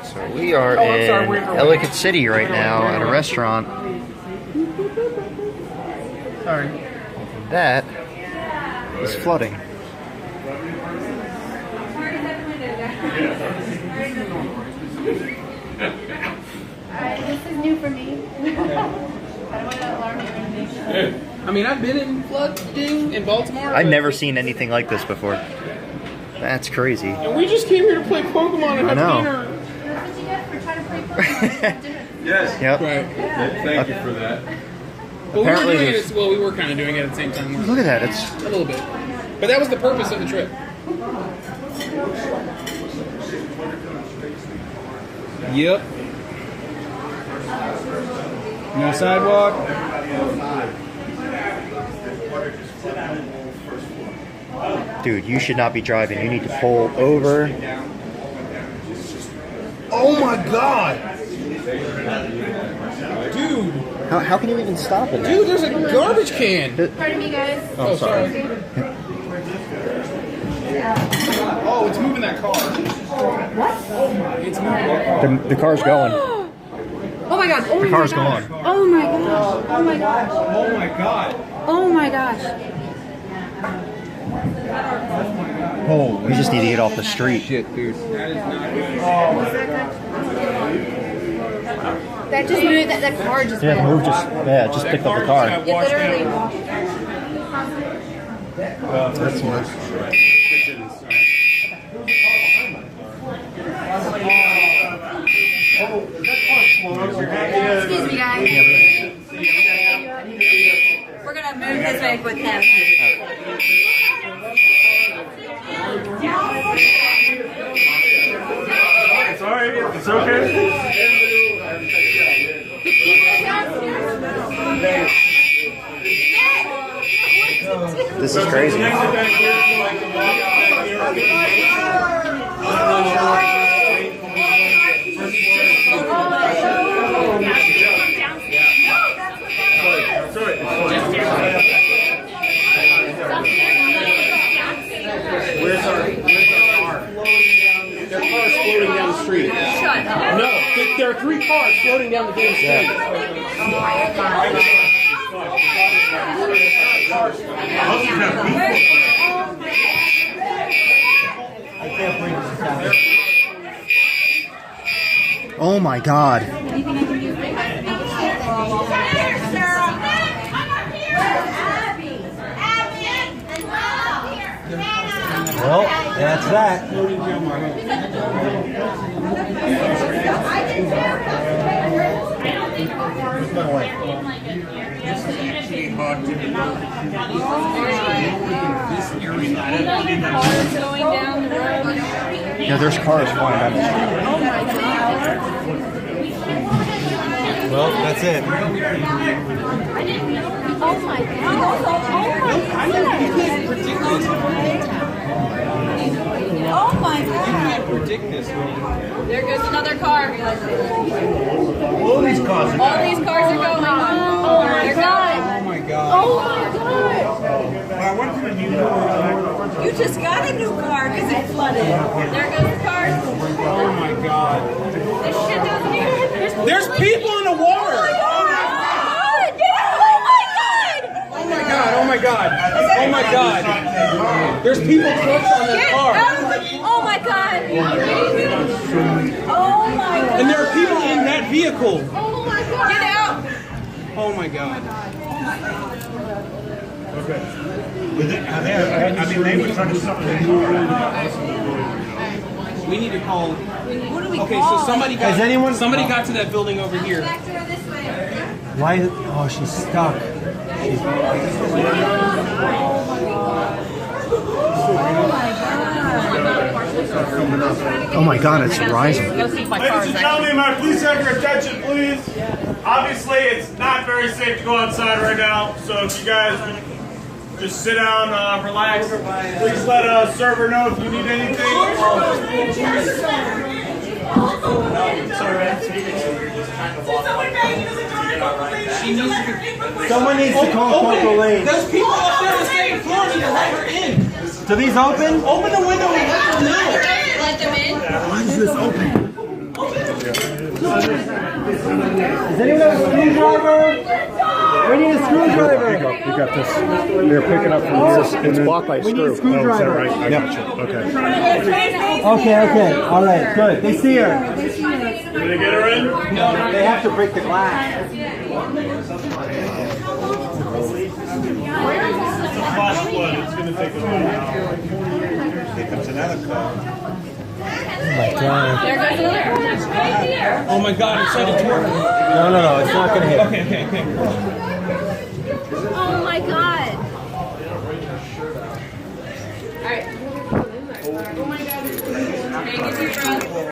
So we are in Ellicott City right now at a restaurant. Sorry. That is flooding. This is new for me. I don't want to alarm you or anything. I mean, I've been in flooding in Baltimore. I've never seen anything like this before. That's crazy. And we just came here to play Pokemon and have dinner. That's what you get for trying to play Pokemon. Yes. Yep. Right. Thank you for that. Well, Apparently we were kind of doing it at the same time. Look at that. It's A little bit. But that was the purpose of the trip. Yep. No sidewalk. dude, you should not be driving. You need to pull over. Oh my god! Dude! How can you even stop it? Dude, there's a garbage can! Pardon me, guys. Oh, sorry. Oh, it's moving that car. What? It's moving that car. The car's going. Oh my god. Oh The car's my gosh. going. Oh my gosh. Oh my gosh. Oh my god. Oh my gosh. Oh, we just need to get off the street. Shit, dude. That is not good. That just moved. That car just Yeah, moved. just pick up the car. It literally. That's smart. Excuse me, guys. We're gonna move this way with him. Sorry, it's okay. This is crazy. Where's our car? Their car's floating down the street. Shut up. No, there are 3 cars floating down the damn street. Oh my god. Well, that's that. Yeah, there's cars flying down the street. Well, that's it. Oh my god. Oh my god. Predict this. There goes another car. All these cars are All these cars are going. Oh my god. Oh my god. Oh my god. I went to the new car. You just got a new car because it flooded. There goes the car. Oh my god. This shit doesn't even. There's people in the water! Oh my god. Oh my god, oh my god. Oh my god. There's people trapped on this car. Oh my god. Oh my god. And there are people in that vehicle. Oh my god. Get out. Oh my god. Okay. I mean, they were trying to stop the car. We need to call. What do we Okay, call so somebody got somebody got to that building over here. Back to her this way. Why? Oh, she's stuck. Oh my god, it's rising. Ladies and gentlemen, may I please have your attention, please? Obviously, it's not very safe to go outside right now, so if you guys would just sit down, relax. Please let a server know if you need anything. Someone needs to call Corporal Lane. Those people up there on the second floor need to let her in. Do these open? Open the window and let her know. Let them in. Is this open? Does anyone have a screwdriver? We need a screwdriver. You got this. They're picking up from here. It's blocked by a We need a screw. Oh, is that screwdriver. right? I got you. Okay. Okay. All right. Good. They see her. Did they get her in? They have to break the glass. Flash flood. It's going to take a while. Here comes another car. There goes another. Right here. Oh my God! It's like a tornado. No. It's not gonna hit. Okay. Oh my God. All right. Oh my God.